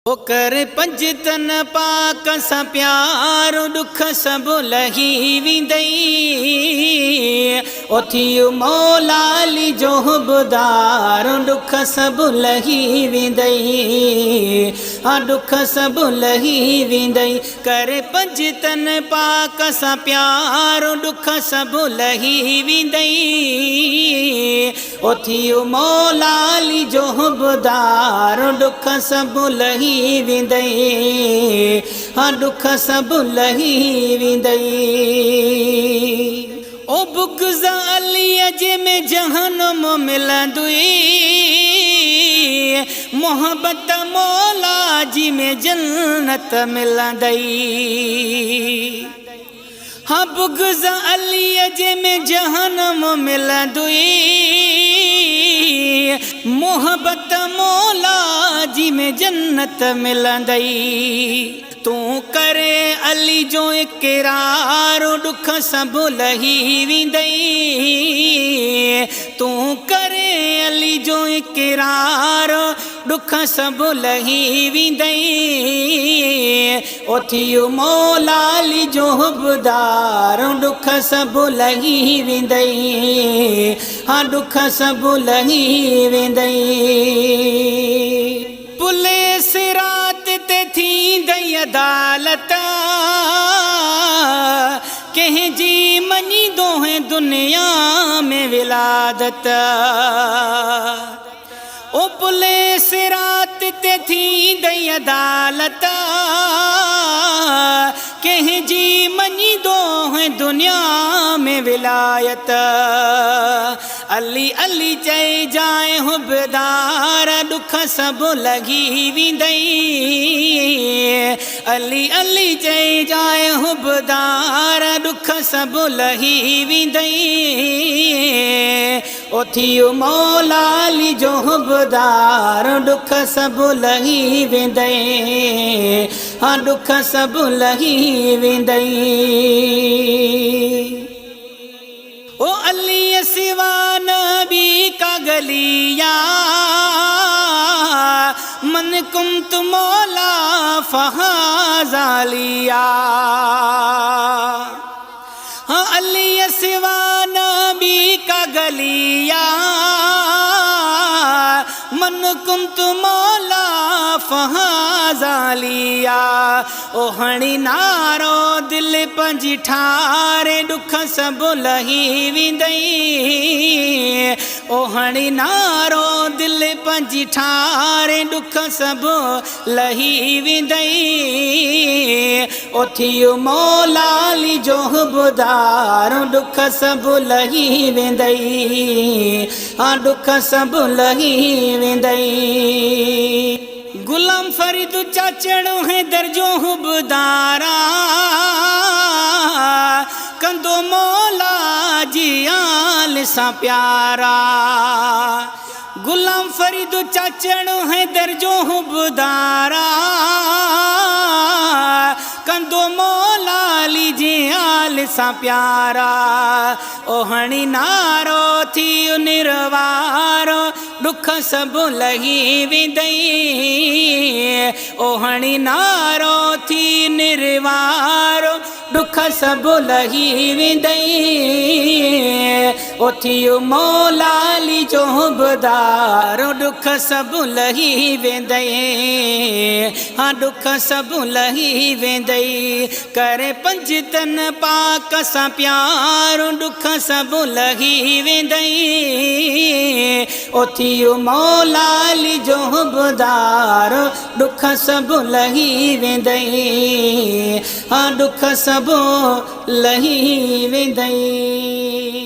ओ कर पंज तन पाक सा प्यारो दुख सब लही विंदई ओथी मौलाली जो बुदारो दुख सब लही विंदई दुख सब लही विंदई कर पंज तन पाक सा प्यारो दुख सब लही विंदई ओथी मौलाली जो बुदारो दुख सब लही विंदई दुख सब लही विंदई ओ बुग़्ज़ अलीअ जे में जहन्नम मिलंदुई मोहब्बत मौला जी में जन्नत मिलंदई हाँ बुग़्ज़ अलीअ जे में जहन्नम मिलंदुई मोहब्बत मौला जी में जन्नत मिलंदई तू करे अली जो इकरार दुख सब लही विंदई तू करे अली जो इकरार दुख सब लही विंदई ओथी मौलाली जो बुदार दुख सब लही विंदई दुख सब लही विंदई पुले सिरात ते थी दई अदालत कहीं जी मनी दोहे दुनिया में विलादत ओ पुले सिरात ते थी दई अदालत कहीं जी मनी दोहे दुनिया में विलायत अली अली चई जाए हुबदार दुख सब लगी विंदई अली अली चई जाए हुबदार दुख सब लही विंदई ओथी मौलाली जो हुबदार दुख सब लही विंदई दुख सब लही विंदई ओ अली सिवा नबी का गलिया मन कुंत मौला फहाजालिया हाँ अली सिवा नबी का गलिया मन कुंत मौला फहाजालिया ओ हणी नारो दिल पंजी ठारे दुख सब लही विंदई ओ हणी नारो दिल पंजी ठारे दुख सब लही विंदई ओथी मौलाली जो बुदार दुख सब लही विंदई दुख सब लही विंदई गुलाम फरीद चाचड़ो है दर्जो हुबदारा कंदो मौला जी आल सा प्यारा गुलाम फरीद चाचड़ो है दर्जो हुबदारा कंदो मौला लीजे आल सा प्यारा ओ हणी नारो थी निर्वारो दुख सब लही विंदई ओ हणी नारो थी निर्वारो दुख सब लही विंदई ओथी मौलाली जो बुदार दुख सब लही विंदई दुख सब लही विंदई करे पंज तन पाक सा प्यार दुख सब लही विंदई ओथी मौलाली जो बुदार दुख सब लही विंदई दुख सब लही विंदई।